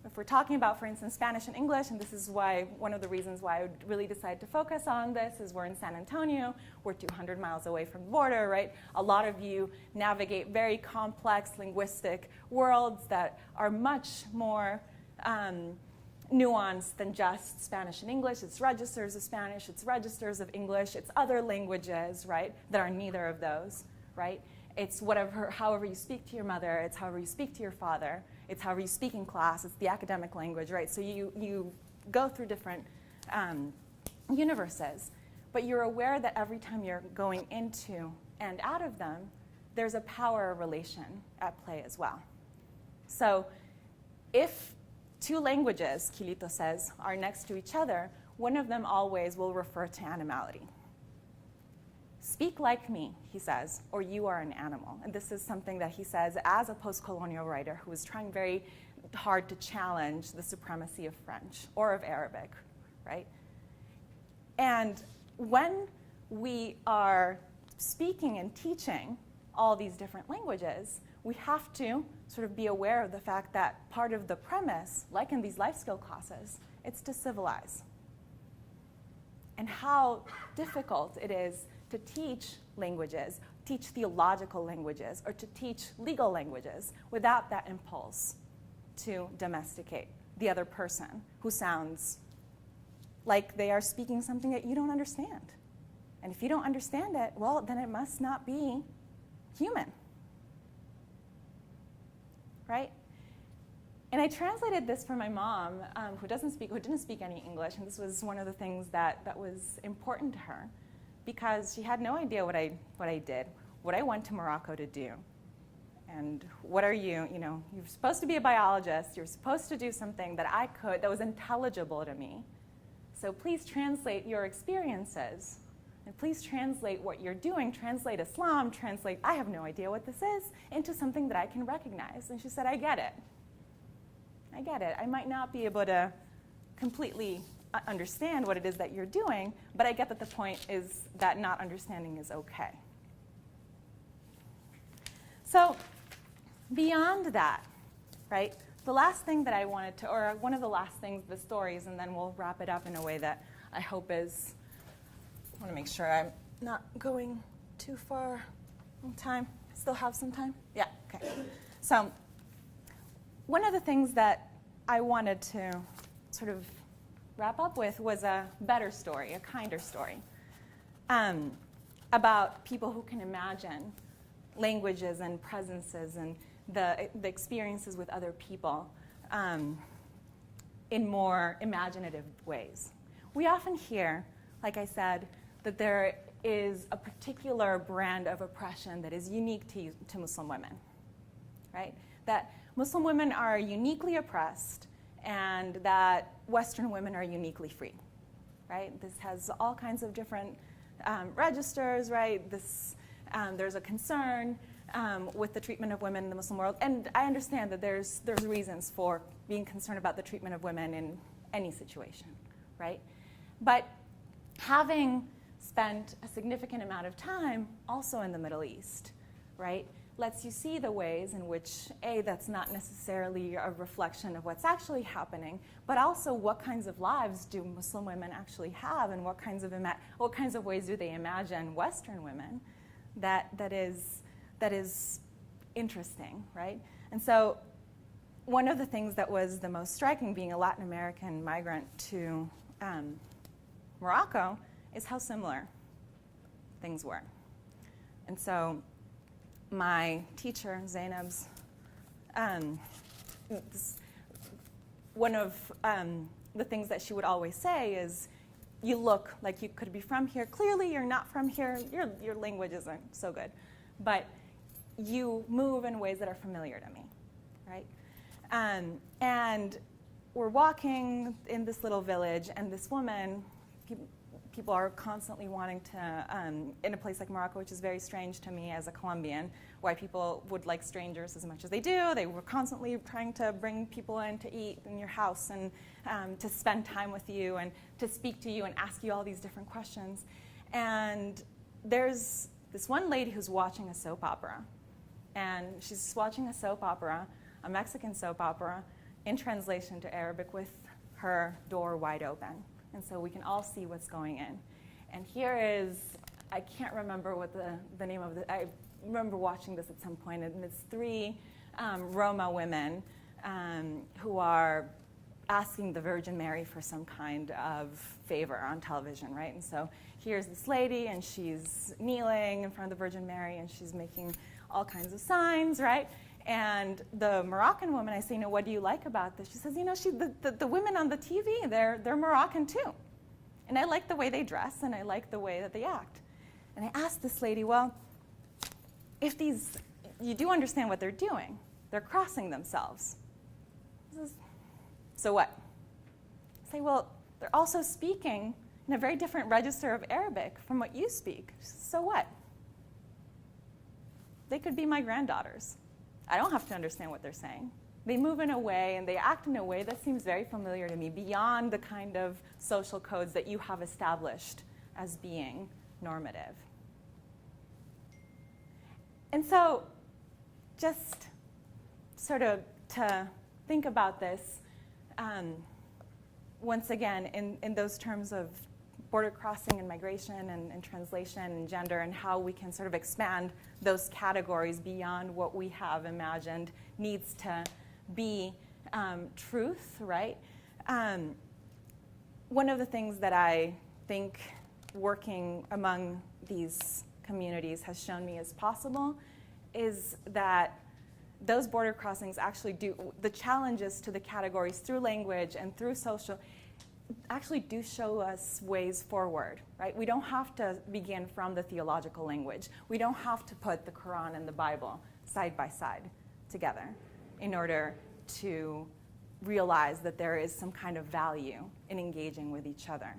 Speaker 3: if we're talking about, for instance, Spanish and English, and this is why one of the reasons why I really decided to focus on this is we're in San Antonio, we're 200 miles away from the border, right? A lot of you navigate very complex linguistic worlds that are much more nuanced than just Spanish and English. It's registers of Spanish, it's registers of English, it's other languages, right, that are neither of those, right? It's however you speak to your mother, it's however you speak to your father, it's however you speak in class, it's the academic language, right? So you go through different universes, but you're aware that every time you're going into and out of them, there's a power relation at play as well. So if two languages, Quilito says, are next to each other, one of them always will refer to animality. Speak like me, he says, or you are an animal. And this is something that he says as a post-colonial writer who is trying very hard to challenge the supremacy of French or of Arabic, right? And when we are speaking and teaching all these different languages, we have to sort of be aware of the fact that part of the premise, like in these life skill classes, it's to civilize. And how difficult it is to teach languages, teach theological languages, or to teach legal languages without that impulse to domesticate the other person who sounds like they are speaking something that you don't understand. And if you don't understand it, well, then it must not be human. Right? And I translated this for my mom, who didn't speak any English, and this was one of the things that was important to her, because she had no idea what I did, what I went to Morocco to do, and what are you? You know, you're supposed to be a biologist. You're supposed to do something that was intelligible to me. So please translate your experiences, and please translate what you're doing. Translate Islam. Translate I have no idea what this is into something that I can recognize. And she said, I get it. I get it. I might not be able to completely understand what it is that you're doing, but I get that the point is that not understanding is okay. So beyond that, right, the last thing that I wanted to, or one of the last things, the stories, and then we'll wrap it up in a way that I hope is, I want to make sure I'm not going too far on time. Still have some time? Yeah, okay. So one of the things that I wanted to sort of wrap up with was a better story, a kinder story, about people who can imagine languages and presences and the experiences with other people in more imaginative ways. We often hear, like I said, that there is a particular brand of oppression that is unique to Muslim women, right? That Muslim women are uniquely oppressed and that Western women are uniquely free, right? This has all kinds of different registers, right? There's a concern with the treatment of women in the Muslim world, and I understand that there's reasons for being concerned about the treatment of women in any situation, right? But having spent a significant amount of time also in the Middle East, right, lets you see the ways in which, A, that's not necessarily a reflection of what's actually happening, but also what kinds of lives do Muslim women actually have, and what kinds of ways do they imagine Western women that is interesting, right? And so one of the things that was the most striking, being a Latin American migrant to Morocco, is how similar things were. And so my teacher, Zainab's, one of the things that she would always say is, you look like you could be from here. Clearly, you're not from here. Your language isn't so good. But you move in ways that are familiar to me, right? And we're walking in this little village, and this woman, people are constantly wanting to, in a place like Morocco, which is very strange to me as a Colombian, why people would like strangers as much as they do. They were constantly trying to bring people in to eat in your house and to spend time with you and to speak to you and ask you all these different questions. And there's this one lady who's watching a soap opera. And she's watching a soap opera, a Mexican soap opera, in translation to Arabic with her door wide open. And so we can all see what's going in. And here is, I can't remember what the name of I remember watching this at some point, and it's 3 Roma women who are asking the Virgin Mary for some kind of favor on television, right? And so here's this lady, and she's kneeling in front of the Virgin Mary, and she's making all kinds of signs, right? And the Moroccan woman, I say, what do you like about this? She says, the women on the TV, they're Moroccan too. And I like the way they dress, and I like the way that they act. And I asked this lady, well, if you do understand what they're doing, they're crossing themselves. So what? I say, well, they're also speaking in a very different register of Arabic from what you speak. She says, so what? They could be my granddaughters. I don't have to understand what they're saying. They move in a way and they act in a way that seems very familiar to me, beyond the kind of social codes that you have established as being normative. And so just sort of to think about this, once again, in those terms of border crossing and migration and translation and gender, and how we can sort of expand those categories beyond what we have imagined needs to be truth, right? One of the things that I think working among these communities has shown me is possible is that those border crossings actually the challenges to the categories through language and through social actually do show us ways forward, right? We don't have to begin from the theological language. We don't have to put the Quran and the Bible side by side together in order to realize that there is some kind of value in engaging with each other.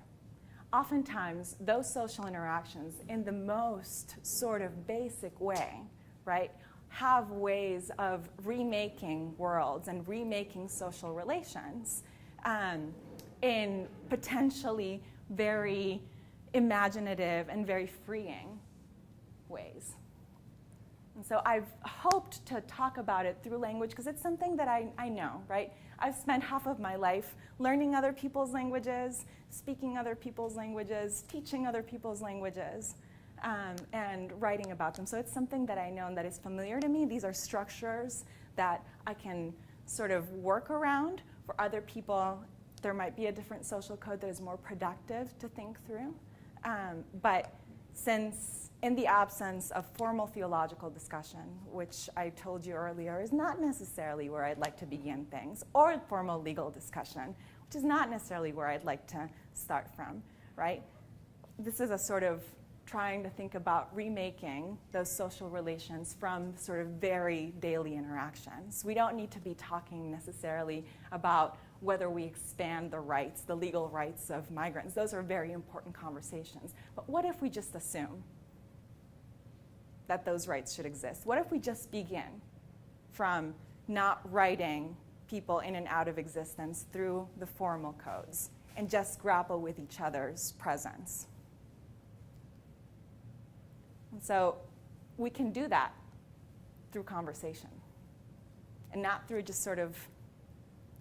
Speaker 3: Oftentimes, those social interactions, in the most sort of basic way, right, have ways of remaking worlds and remaking social relations in potentially very imaginative and very freeing ways. And so I've hoped to talk about it through language because it's something that I know, right? I've spent half of my life learning other people's languages, speaking other people's languages, teaching other people's languages, and writing about them. So it's something that I know and that is familiar to me. These are structures that I can sort of work around. For other people, there might be a different social code that is more productive to think through. But since in the absence of formal theological discussion, which I told you earlier is not necessarily where I'd like to begin things, or formal legal discussion, which is not necessarily where I'd like to start from, right? This is a sort of trying to think about remaking those social relations from sort of very daily interactions. We don't need to be talking necessarily about whether we expand the rights, the legal rights of migrants. Those are very important conversations. But what if we just assume that those rights should exist? What if we just begin from not writing people in and out of existence through the formal codes and just grapple with each other's presence? And so we can do that through conversation and not through just sort of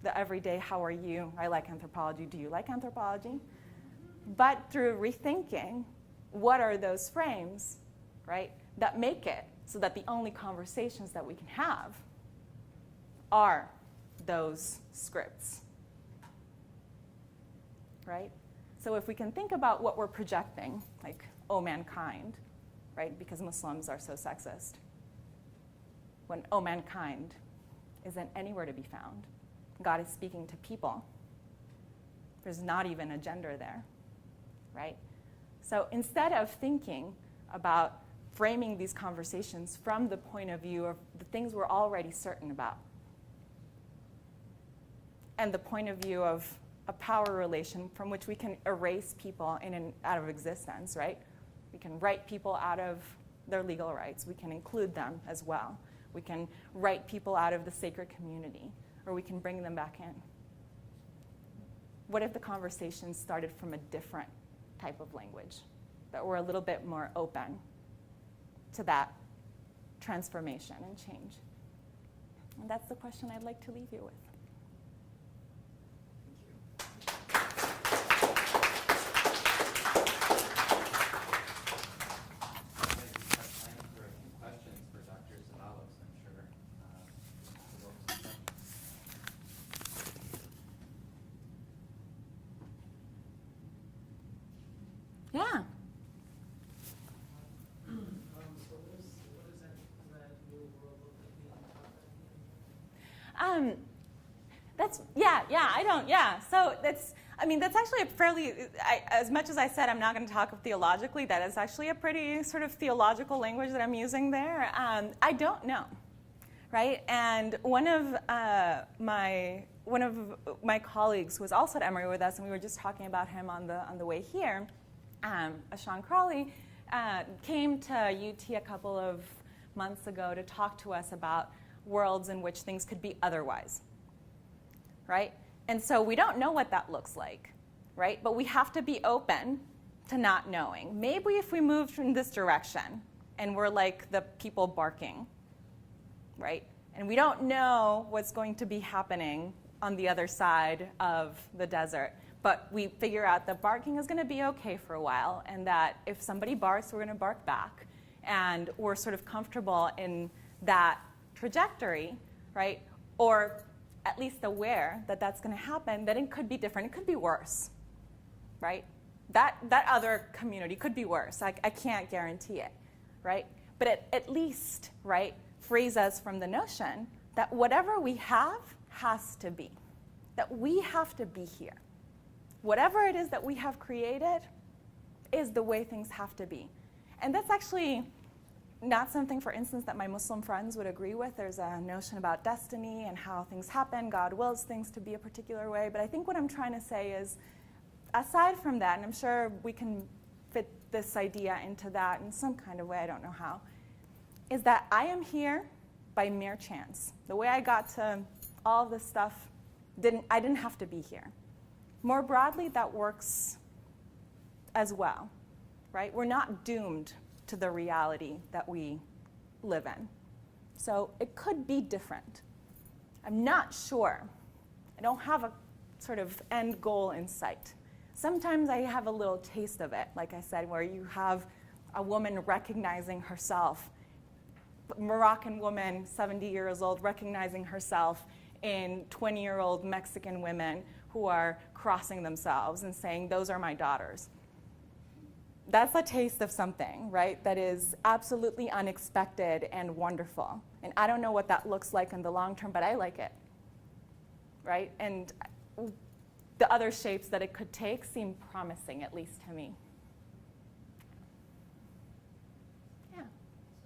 Speaker 3: the everyday, how are you? I like anthropology. Do you like anthropology? But through rethinking what are those frames, right, that make it so that the only conversations that we can have are those scripts, right? So if we can think about what we're projecting, like, oh, mankind, right, because Muslims are so sexist, when oh, mankind isn't anywhere to be found. God is speaking to people. There's not even a gender there. right? So instead of thinking about framing these conversations from the point of view of the things we're already certain about, and the point of view of a power relation from which we can erase people out of existence, right? We can write people out of their legal rights. We can include them as well. We can write people out of the sacred community, or we can bring them back in. What if the conversation started from a different type of language, that we're a little bit more open to that transformation and change? And that's the question I'd like to leave you with. Yeah.
Speaker 5: So what is that new world look like being taught?
Speaker 3: So that's actually a fairly, as much as I said I'm not going to talk theologically, that is actually a pretty sort of theological language that I'm using there. I don't know, right? And one of my colleagues who was also at Emory with us, and we were just talking about him on the way here, Sean Crawley, came to UT a couple of months ago to talk to us about worlds in which things could be otherwise, right? And so we don't know what that looks like, right? But we have to be open to not knowing. Maybe if we moved in this direction and we're like the people barking, right? And we don't know what's going to be happening on the other side of the desert. But we figure out that barking is going to be okay for a while, and that if somebody barks, we're going to bark back. And we're sort of comfortable in that trajectory, right? Or at least aware that that's going to happen, that it could be different. It could be worse, right? That other community could be worse. I can't guarantee it, right? But at least, right, frees us from the notion that whatever we have has to be, that we have to be here. Whatever it is that we have created is the way things have to be. And that's actually not something, for instance, that my Muslim friends would agree with. There's a notion about destiny and how things happen. God wills things to be a particular way. But I think what I'm trying to say is, aside from that, and I'm sure we can fit this idea into that in some kind of way, I don't know how, is that I am here by mere chance. The way I got to all this stuff, I didn't have to be here. More broadly, that works as well, right? We're not doomed to the reality that we live in. So it could be different. I'm not sure. I don't have a sort of end goal in sight. Sometimes I have a little taste of it, like I said, where you have a woman recognizing herself, Moroccan woman, 70 years old, recognizing herself in 20-year-old Mexican women who are crossing themselves and saying, those are my daughters. That's a taste of something, right, that is absolutely unexpected and wonderful. And I don't know what that looks like in the long term, but I like it, right? And the other shapes that it could take seem promising, at least to me. Yeah.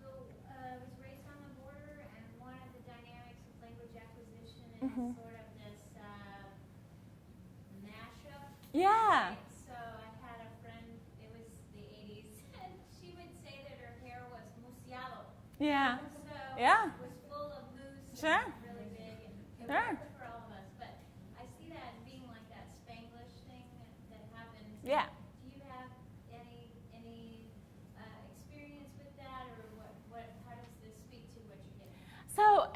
Speaker 4: So I was raised on the border, and one of the dynamics of language acquisition is
Speaker 3: Mm-hmm.
Speaker 4: sort of this mashup.
Speaker 3: Yeah.
Speaker 4: Right? So I had a friend, it was the 80s, and she would say that her hair was musiado.
Speaker 3: Yeah.
Speaker 4: So
Speaker 3: Yeah.
Speaker 4: it was full of mousse
Speaker 3: Sure.
Speaker 4: and really big, and it
Speaker 3: Sure.
Speaker 4: worked for all of us. But I see that being like that Spanglish thing that happens.
Speaker 3: Yeah.
Speaker 4: Do you have any experience with that, or how does this speak to what you're getting?
Speaker 3: So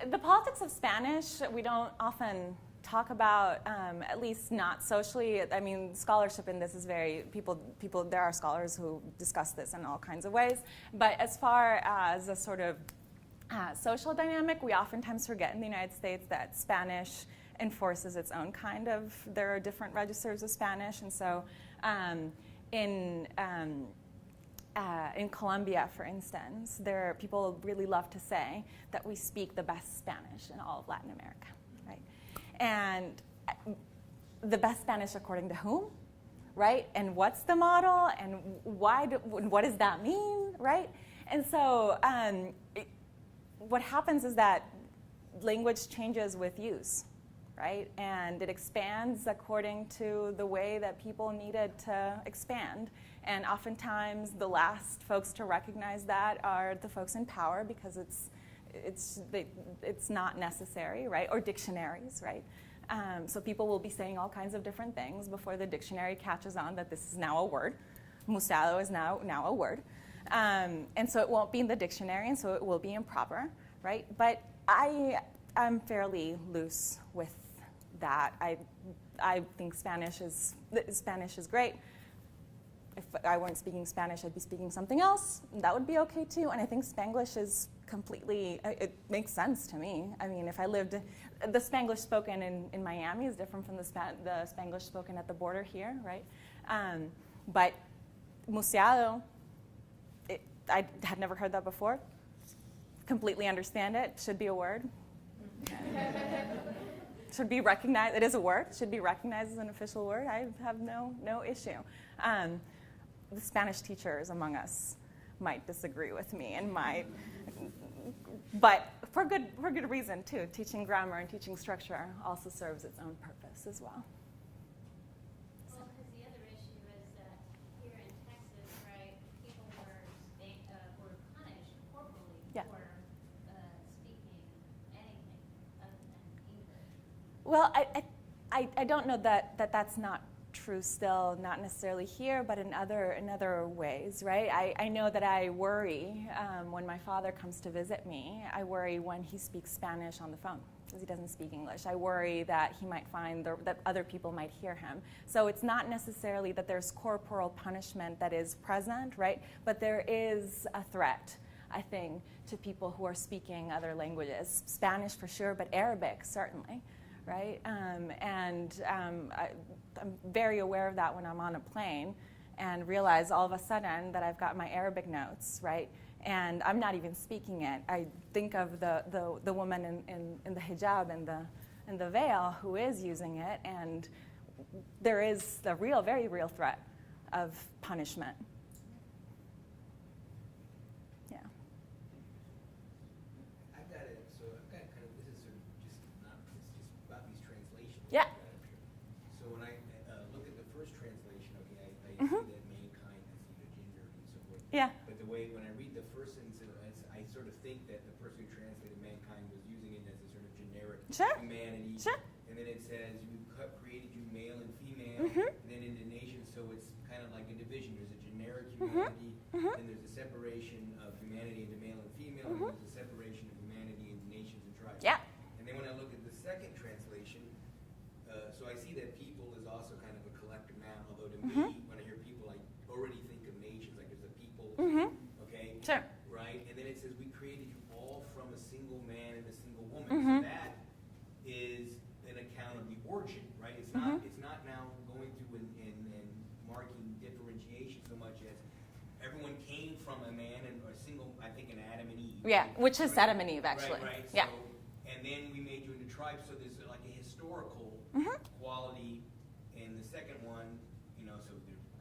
Speaker 3: the politics of Spanish, we don't often talk about, at least not socially. I mean, scholarship in this is people, there are scholars who discuss this in all kinds of ways. But as far as a sort of social dynamic, we oftentimes forget in the United States that Spanish enforces its own kind of, there are different registers of Spanish. And so in Colombia, for instance, people really love to say that we speak the best Spanish in all of Latin America, right? And the best Spanish according to whom? right? And what's the model, and what does that mean, right? And so what happens is that language changes with use, right? And it expands according to the way that people needed to expand. And oftentimes the last folks to recognize that are the folks in power, because it's not necessary, right? Or dictionaries, right? So people will be saying all kinds of different things before the dictionary catches on that this is now a word. Musado is now a word. And so it won't be in the dictionary, and so it will be improper, right? But I'm fairly loose with that. I think Spanish is great. If I weren't speaking Spanish, I'd be speaking something else. That would be okay too. And I think Spanglish is completely, it makes sense to me. I mean, if I lived, the Spanglish spoken in Miami is different from the Spanglish spoken at the border here, right? But museado, I had never heard that before. Completely understand it. Should be a word. Should be recognized. It is a word. Should be recognized as an official word. I have no issue. The Spanish teachers among us might disagree with me and but for good reason too. Teaching grammar and teaching structure also serves its own purpose as well.
Speaker 4: Well, because the other issue is that here in Texas, right, people were punished corporally
Speaker 3: Yeah.
Speaker 4: for speaking anything other than English.
Speaker 3: Well, I don't know that that's not true still, not necessarily here, but in other ways, right? I know that I worry when my father comes to visit me. I worry when he speaks Spanish on the phone because he doesn't speak English. I worry that he might find that other people might hear him. So it's not necessarily that there's corporal punishment that is present, right? But there is a threat, I think, to people who are speaking other languages. Spanish for sure, but Arabic certainly. Right? I'm very aware of that when I'm on a plane and realize all of a sudden that I've got my Arabic notes, right? And I'm not even speaking it. I think of the woman in the hijab and the veil who is using it, and there is the very real threat of punishment. Yeah.
Speaker 6: I've got kind of, this is sort of just about these translations.
Speaker 3: Yeah.
Speaker 6: So when I look at the first translation, okay, I
Speaker 3: Mhm.
Speaker 6: see that mankind is gender and so forth.
Speaker 3: Yeah.
Speaker 6: But the way, when I read the first sentence, I sort of think that the person who translated mankind was using it as a sort of generic
Speaker 3: Sure.
Speaker 6: humanity.
Speaker 3: Sure.
Speaker 6: And then it says, you created you male and female,
Speaker 3: Mhm.
Speaker 6: and then in the nation, so it's kind of like a division. There's a generic
Speaker 3: Mhm.
Speaker 6: humanity,
Speaker 3: Mhm.
Speaker 6: then there's a separation of humanity into male and female,
Speaker 3: Mhm.
Speaker 6: and there's a separation of humanity into nations and tribes.
Speaker 3: Yeah.
Speaker 6: And then when I look at the second translation, so I see that people is also kind of a collective noun, although to
Speaker 3: Mhm.
Speaker 6: me, when I hear people, I already think of nations, like there's a people,
Speaker 3: Mhm.
Speaker 6: okay?
Speaker 3: Sure.
Speaker 6: Right? And then it says, we created you all from a single man and a single woman.
Speaker 3: Mhm.
Speaker 6: So that is an account of the origin, right? It's
Speaker 3: Mhm.
Speaker 6: not now going through and marking differentiation so much as everyone came from a man and a single, I think, an Adam and Eve.
Speaker 3: Yeah,
Speaker 6: right?
Speaker 3: which is
Speaker 6: Right?
Speaker 3: Adam and Eve, actually.
Speaker 6: Right.
Speaker 3: Yeah.
Speaker 6: So, and then we made you into tribes, so there's like a historical
Speaker 3: Mhm.
Speaker 6: quality in the second one, so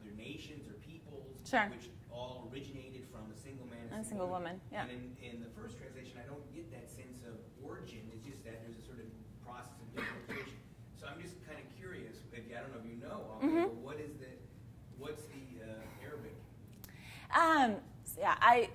Speaker 6: they're nations or peoples,
Speaker 3: Sure.
Speaker 6: which all originated from a single man
Speaker 3: And a single woman, yeah.
Speaker 6: And in the first translation, I don't get that sense of origin. It's just that there's a sort of process of differentiation. So I'm just kind of curious. I don't know if you know,
Speaker 3: Mhm.
Speaker 6: but what's the Arabic?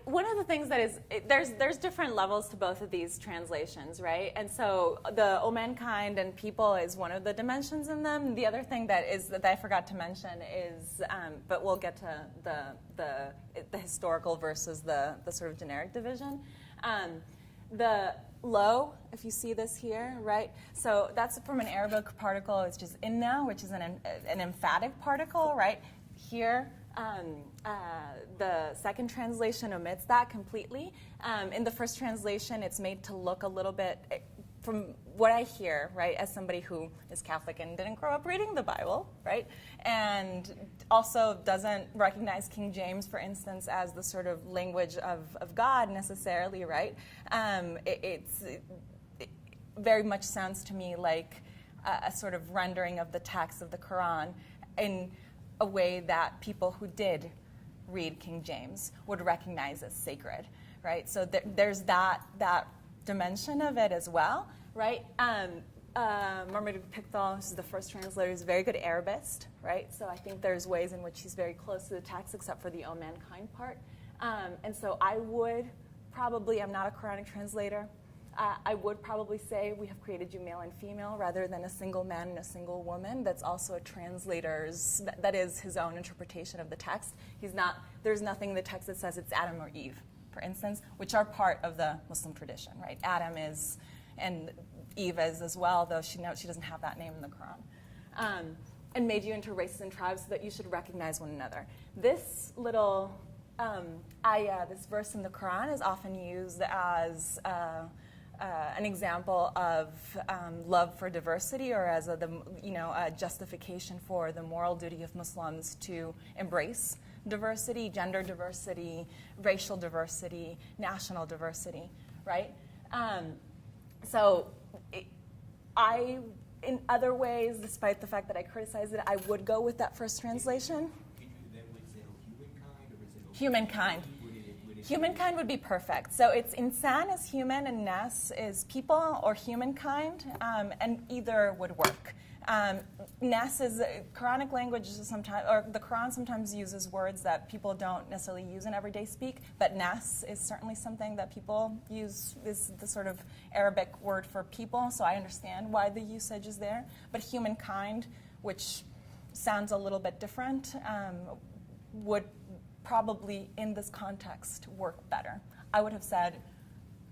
Speaker 3: One of the things that is, there's different levels to both of these translations, right? And so the O mankind and people is one of the dimensions in them. The other thing that I forgot to mention is, but we'll get to the historical versus the sort of generic division. The lo, if you see this here, right? So that's from an Arabic particle. It's just inna, which is an emphatic particle, right? Here, the second translation omits that completely. In the first translation, it's made to look a little bit, from what I hear, right, as somebody who is Catholic and didn't grow up reading the Bible, right, and also doesn't recognize King James, for instance, as the sort of language of God necessarily, right, it very much sounds to me like a sort of rendering of the text of the Quran. And a way that people who did read King James would recognize as sacred, right? So there's that dimension of it as well, right? Marmaduke Pickthall, who's the first translator, is a very good Arabist, right? So I think there's ways in which he's very close to the text, except for the O mankind part. And so I would probably, I'm not a Quranic translator, I would probably say we have created you male and female rather than a single man and a single woman. That's also a translator's, that is his own interpretation of the text. There's nothing in the text that says it's Adam or Eve, for instance, which are part of the Muslim tradition, right? Adam is, and Eve is as well, though she doesn't have that name in the Quran. And made you into races and tribes so that you should recognize one another. This little ayah, this verse in the Quran, is often used as an example of love for diversity, or as a justification for the moral duty of Muslims to embrace diversity, gender diversity, racial diversity, national diversity, right? In other ways, despite the fact that I criticize it, I would go with that first translation. Humankind. Humankind would be perfect. So it's insan is human and nas is people or humankind, and either would work. Nas is Quranic language is sometimes, or the Quran sometimes uses words that people don't necessarily use in everyday speak, but nas is certainly something that people use, is the sort of Arabic word for people, so I understand why the usage is there. But humankind, which sounds a little bit different, would probably in this context work better. I would have said,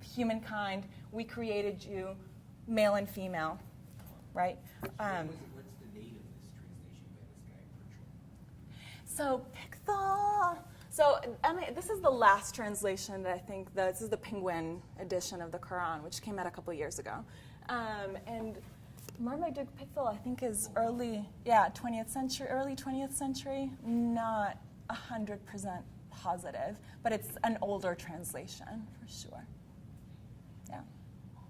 Speaker 3: humankind, we created you male and female, right?
Speaker 6: What's the date of this translation by this guy, Virtual?
Speaker 3: So Pickthall. So this is the last translation that I think, this is the Penguin edition of the Quran, which came out a couple years ago. And Marmaduke Pickthall, I think, is early 20th century, not 100% positive, but it's an older translation for sure. Yeah.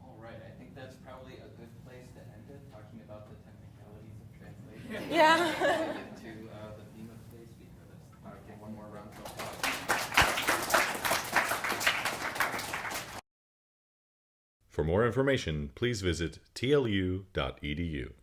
Speaker 2: All right, I think that's probably a good place to end it, talking about the technicalities of translation.
Speaker 3: Yeah.
Speaker 2: To the theme of today's speaker. Let's give one more round of applause.
Speaker 1: For more information, please visit tlu.edu.